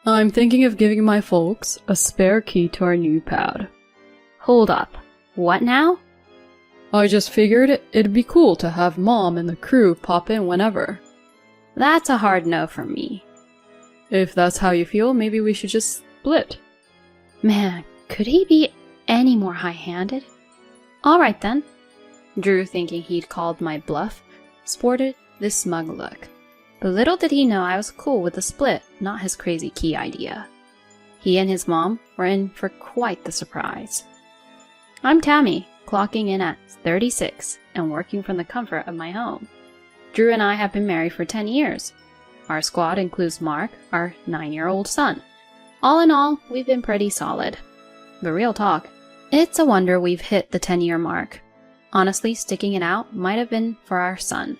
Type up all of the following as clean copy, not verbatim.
I'm thinking of giving my folks a spare key to our new pad. Hold up. What now? I just figured it'd be cool to have Mom and the crew pop in whenever. That's a hard no from me. If that's how you feel, maybe we should just split. Man, could he be any more high-handed? Alright then. Drew, thinking he'd called my bluff, sported this smug look. But little did he know I was cool with the split, not his crazy key idea. He and his mom were in for quite the surprise. I'm Tammy, clocking in at 36 and working from the comfort of my home. Drew and I have been married for 10 years. Our squad includes Mark, our 9-year-old son. All in all, we've been pretty solid. But real talk, it's a wonder we've hit the 10-year mark. Honestly, sticking it out might have been for our son.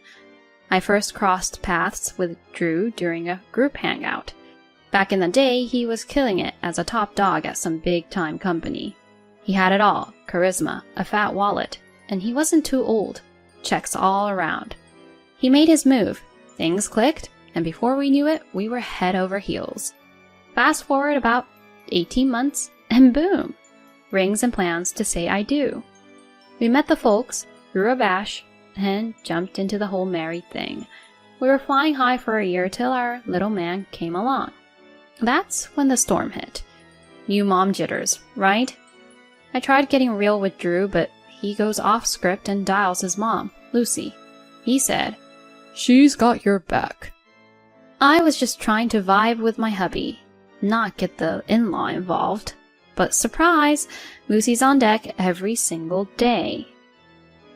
I first crossed paths with Drew during a group hangout. Back in the day, he was killing it as a top dog at some big-time company. He had it all, charisma, a fat wallet, and he wasn't too old. Checks all around. He made his move, things clicked, and before we knew it, we were head over heels. Fast forward about 18 months, and boom! Rings and plans to say I do. We met the folks, threw a bash, and jumped into the whole married thing. We were flying high for a year till our little man came along. That's when the storm hit. New mom jitters, right? I tried getting real with Drew, but he goes off script and dials his mom, Lucy. He said, "She's got your back." I was just trying to vibe with my hubby, not get the in-law involved. But surprise, Lucy's on deck every single day.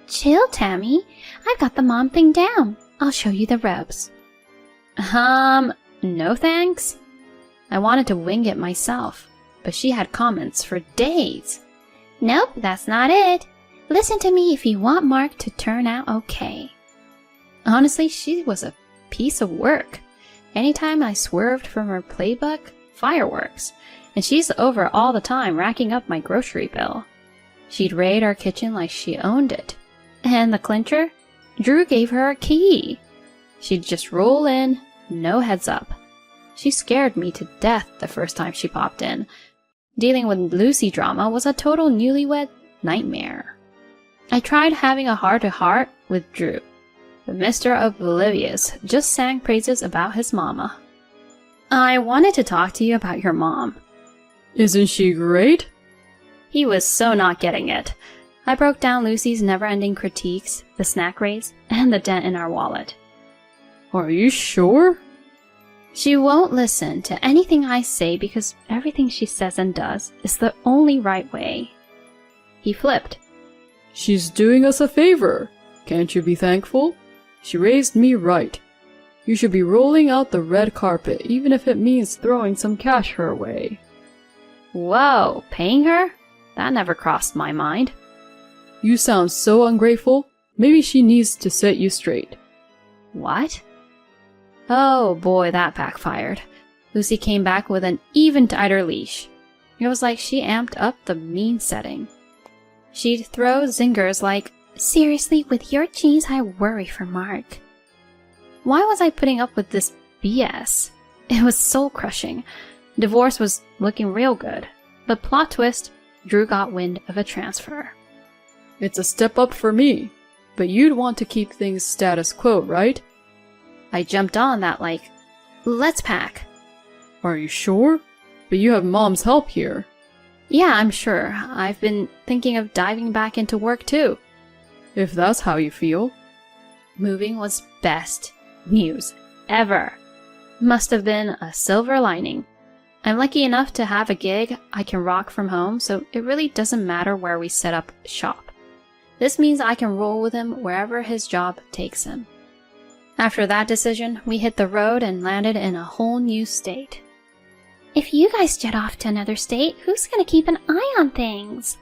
Chill, Tammy. I've got the mom thing down. I'll show you the ropes. No thanks. I wanted to wing it myself, but she had comments for days. Nope, that's not it. Listen to me if you want Mark to turn out okay. Honestly, she was a piece of work. Anytime I swerved from her playbook, fireworks. And she's over all the time racking up my grocery bill. She'd raid our kitchen like she owned it. And the clincher? Drew gave her a key. She'd just roll in, no heads up. She scared me to death the first time she popped in. Dealing with Lucy drama was a total newlywed nightmare. I tried having a heart-to-heart with Drew, but Mr. Oblivious just sang praises about his mama. I wanted to talk to you about your mom. Isn't she great? He was so not getting it. I broke down Lucy's never-ending critiques, the snack raise, and the dent in our wallet. Are you sure? She won't listen to anything I say because everything she says and does is the only right way. He flipped. She's doing us a favor. Can't you be thankful? She raised me right. You should be rolling out the red carpet, even if it means throwing some cash her way. Whoa, paying her? That never crossed my mind. You sound so ungrateful. Maybe she needs to set you straight. What? Oh boy, that backfired. Lucy came back with an even tighter leash. It was like she amped up the mean setting. She'd throw zingers like, "Seriously, with your genes, I worry for Mark." Why was I putting up with this BS? It was soul-crushing. Divorce was looking real good. But plot twist, Drew got wind of a transfer. It's a step up for me, but you'd want to keep things status quo, right? I jumped on that like, let's pack. Are you sure? But you have Mom's help here. Yeah, I'm sure. I've been thinking of diving back into work too. If that's how you feel. Moving was best news ever. Must have been a silver lining. I'm lucky enough to have a gig I can rock from home, so it really doesn't matter where we set up shop. This means I can roll with him wherever his job takes him. After that decision, we hit the road and landed in a whole new state. If you guys jet off to another state, who's gonna keep an eye on things?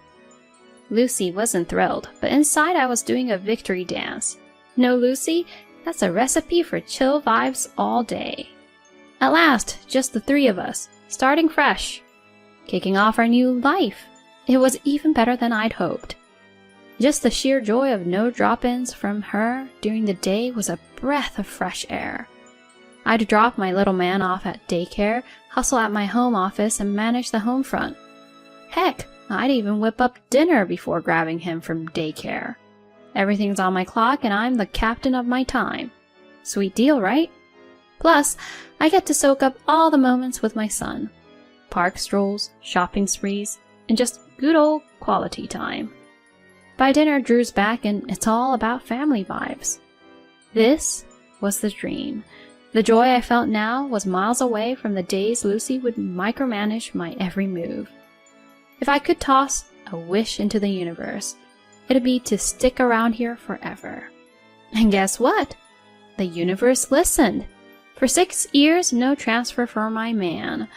Lucy wasn't thrilled, but inside I was doing a victory dance. No, Lucy, that's a recipe for chill vibes all day. At last, just the three of us, starting fresh. Kicking off our new life. It was even better than I'd hoped. Just the sheer joy of no drop-ins from her during the day was a breath of fresh air. I'd drop my little man off at daycare, hustle at my home office, and manage the home front. Heck, I'd even whip up dinner before grabbing him from daycare. Everything's on my clock and I'm the captain of my time. Sweet deal, right? Plus, I get to soak up all the moments with my son. Park strolls, shopping sprees, and just good old quality time. By dinner, Drew's back and it's all about family vibes. This was the dream. The joy I felt now was miles away from the days Lucy would micromanage my every move. If I could toss a wish into the universe, it'd be to stick around here forever. And guess what? The universe listened. For 6 years, no transfer for my man.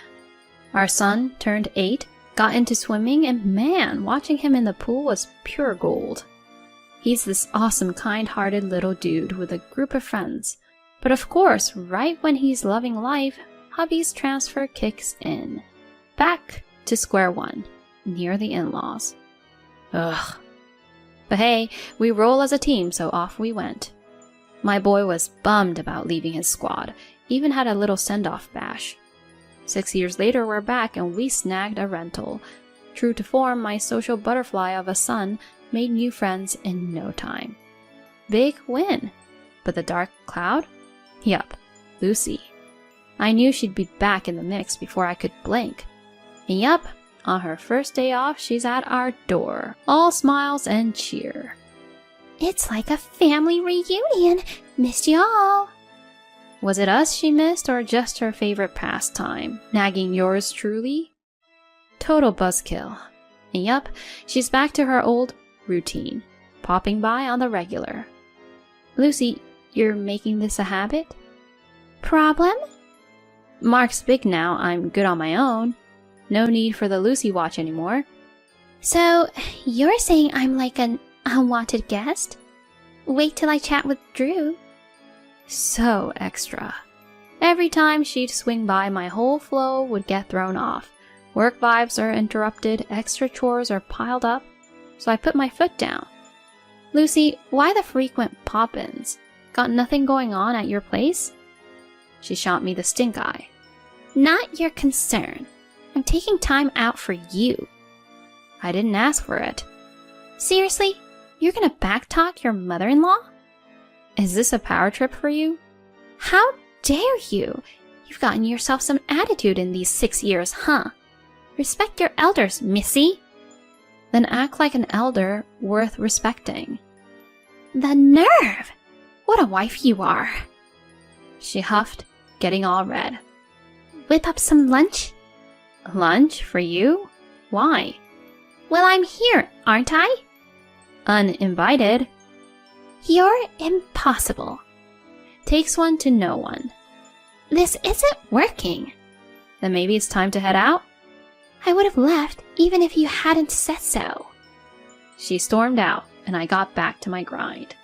Our son turned 8, got into swimming, and man, watching him in the pool was pure gold. He's this awesome, kind-hearted little dude with a group of friends. But of course, right when he's loving life, hubby's transfer kicks in. Back to square one, near the in-laws. Ugh. But hey, we roll as a team, so off we went. My boy was bummed about leaving his squad, even had a little send-off bash. 6 years later, we're back and we snagged a rental. True to form, my social butterfly of a son made new friends in no time. Big win. But the dark cloud? Yup, Lucy. I knew she'd be back in the mix before I could blink. And yup, on her first day off, she's at our door, all smiles and cheer. It's like a family reunion. Missed y'all. Was it us she missed or just her favorite pastime, nagging yours truly? Total buzzkill. And yup, she's back to her old routine, popping by on the regular. Lucy, you're making this a habit? Problem? Mark's big now, I'm good on my own. No need for the Lucy watch anymore. So, you're saying I'm like an unwanted guest? Wait till I chat with Drew. So extra. Every time she'd swing by, my whole flow would get thrown off. Work vibes are interrupted, extra chores are piled up, so I put my foot down. Lucy, why the frequent pop-ins? Got nothing going on at your place? She shot me the stink eye. Not your concern. I'm taking time out for you. I didn't ask for it. Seriously? You're gonna backtalk your mother-in-law? Is this a power trip for you? How dare you? You've gotten yourself some attitude in these 6 years, huh? Respect your elders, missy. Then act like an elder worth respecting. The nerve! What a wife you are. She huffed, getting all red. Whip up some lunch? Lunch for you? Why? Well, I'm here, aren't I? Uninvited. You're impossible. Takes one to know one. This isn't working. Then maybe it's time to head out? I would have left even if you hadn't said so. She stormed out, and I got back to my grind.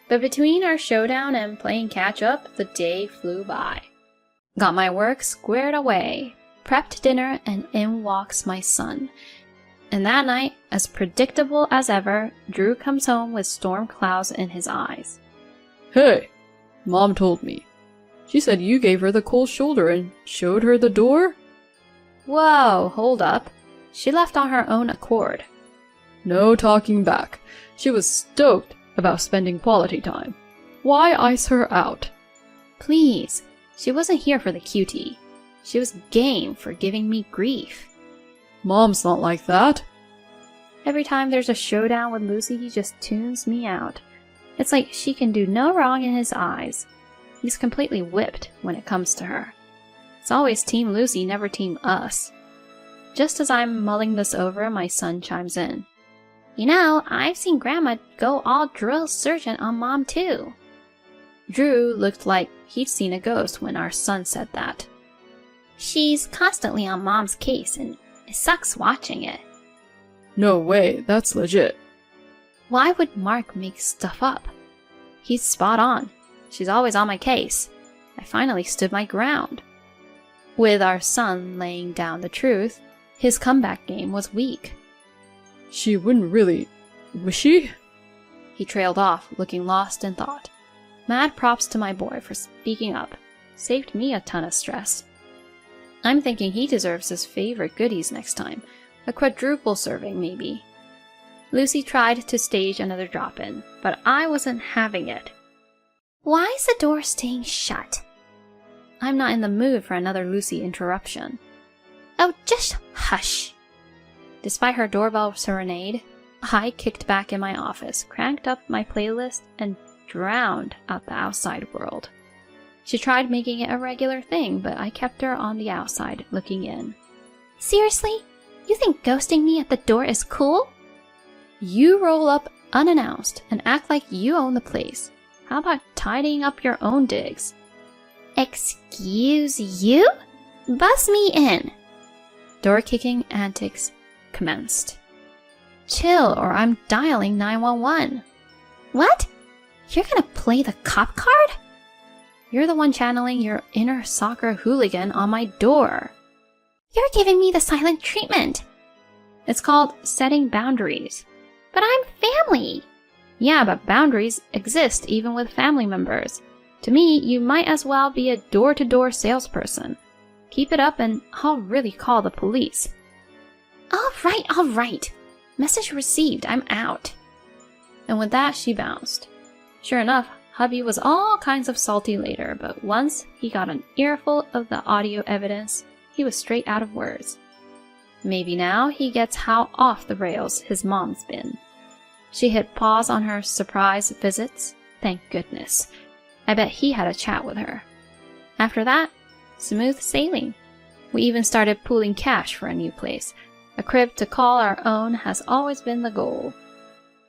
But between our showdown and playing catch-up, the day flew by. Got my work squared away, prepped dinner, and in walks my son. And that night, as predictable as ever, Drew comes home with storm clouds in his eyes. Hey, Mom told me. She said you gave her the cold shoulder and showed her the door? Whoa, hold up. She left on her own accord. No talking back. She was stoked about spending quality time. Why ice her out? Please, she wasn't here for the cutie. She was game for giving me grief. Mom's not like that. Every time there's a showdown with Lucy, he just tunes me out. It's like she can do no wrong in his eyes. He's completely whipped when it comes to her. It's always Team Lucy, never Team us. Just as I'm mulling this over, my son chimes in. You know, I've seen Grandma go all drill sergeant on Mom too. Drew looked like he'd seen a ghost when our son said that. She's constantly on Mom's case and it sucks watching it. No way, that's legit. Why would Mark make stuff up? He's spot on. She's always on my case. I finally stood my ground. With our son laying down the truth, his comeback game was weak. She wouldn't really... Was she? He trailed off, looking lost in thought. Mad props to my boy for speaking up. Saved me a ton of stress. I'm thinking he deserves his favorite goodies next time. A quadruple serving, maybe. Lucy tried to stage another drop-in, but I wasn't having it. Why is the door staying shut? I'm not in the mood for another Lucy interruption. Oh, just hush. Despite her doorbell serenade, I kicked back in my office, cranked up my playlist, and drowned out the outside world. She tried making it a regular thing, but I kept her on the outside, looking in. Seriously? You think ghosting me at the door is cool? You roll up unannounced and act like you own the place. How about tidying up your own digs? Excuse you? Buzz me in. Door-kicking antics commenced. Chill, or I'm dialing 911. What? You're gonna play the cop card? You're the one channeling your inner soccer hooligan on my door. You're giving me the silent treatment. It's called setting boundaries. But I'm family. Yeah, but boundaries exist even with family members. To me, you might as well be a door-to-door salesperson. Keep it up and I'll really call the police. All right. Message received, I'm out. And with that, she bounced. Sure enough, hubby was all kinds of salty later, but once he got an earful of the audio evidence, he was straight out of words. Maybe now he gets how off the rails his mom's been. She hit pause on her surprise visits. Thank goodness. I bet he had a chat with her. After that, smooth sailing. We even started pooling cash for a new place. A crib to call our own has always been the goal.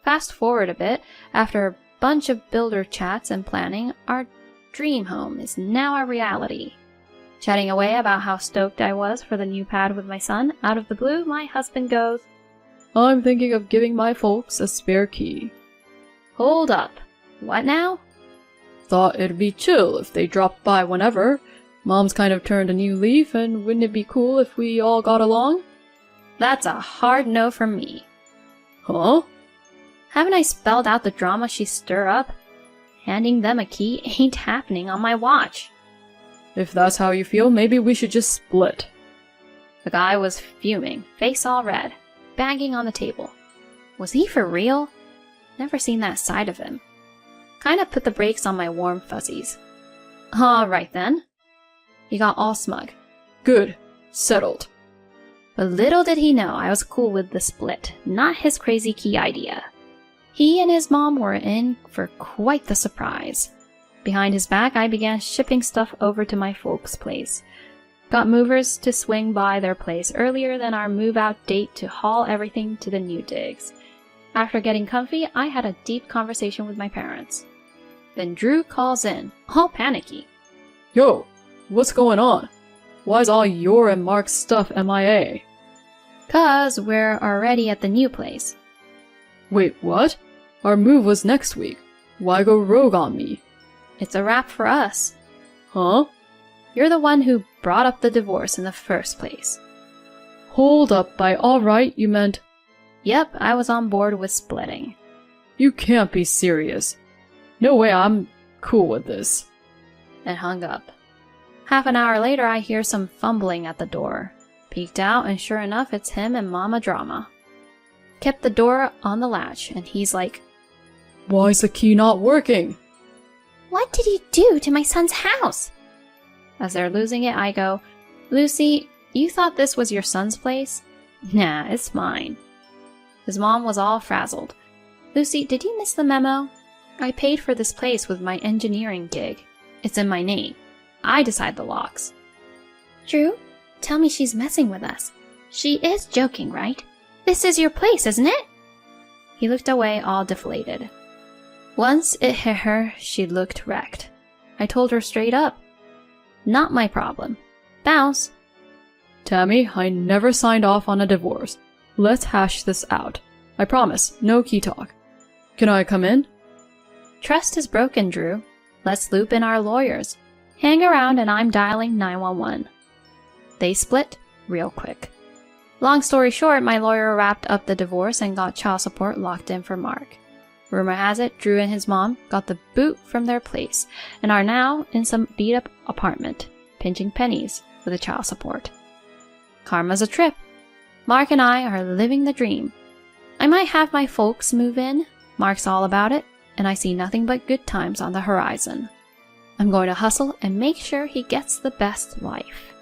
Fast forward a bit, after a bunch of builder chats and planning, our dream home is now a reality. Chatting away about how stoked I was for the new pad with my son, out of the blue, my husband goes, I'm thinking of giving my folks a spare key. Hold up. What now? Thought it'd be chill if they dropped by whenever. Mom's kind of turned a new leaf, and wouldn't it be cool if we all got along? That's a hard no from me. Huh? Haven't I spelled out the drama she stir up? Handing them a key ain't happening on my watch. If that's how you feel, maybe we should just split. The guy was fuming, face all red, banging on the table. Was he for real? Never seen that side of him. Kinda put the brakes on my warm fuzzies. Alright then. He got all smug. Good. Settled. But little did he know I was cool with the split, not his crazy key idea. He and his mom were in for quite the surprise. Behind his back, I began shipping stuff over to my folks' place. Got movers to swing by their place earlier than our move-out date to haul everything to the new digs. After getting comfy, I had a deep conversation with my parents. Then Drew calls in, all panicky. Yo, what's going on? Why's all your and Mark's stuff MIA? 'Cause we're already at the new place. Wait, what? Our move was next week. Why go rogue on me? It's a wrap for us. Huh? You're the one who brought up the divorce in the first place. Hold up, by alright you meant... Yep, I was on board with splitting. You can't be serious. No way, I'm cool with this. And hung up. Half an hour later, I hear some fumbling at the door. Peeked out, and sure enough, it's him and Mama Drama. Kept the door on the latch, and he's like, Why's the key not working? What did you do to my son's house? As they're losing it, I go, Lucy, you thought this was your son's place? Nah, it's mine. His mom was all frazzled. Lucy, did you miss the memo? I paid for this place with my engineering gig. It's in my name. I decide the locks. Drew, tell me she's messing with us. She is joking, right? This is your place, isn't it? He looked away all deflated. Once it hit her, she looked wrecked. I told her straight up. Not my problem. Bounce. Tammy, I never signed off on a divorce. Let's hash this out. I promise, no key talk. Can I come in? Trust is broken, Drew. Let's loop in our lawyers. Hang around and I'm dialing 911. They split real quick. Long story short, my lawyer wrapped up the divorce and got child support locked in for Mark. Rumor has it, Drew and his mom got the boot from their place and are now in some beat-up apartment, pinching pennies for the child support. Karma's a trip. Mark and I are living the dream. I might have my folks move in. Mark's all about it, and I see nothing but good times on the horizon. I'm going to hustle and make sure he gets the best life.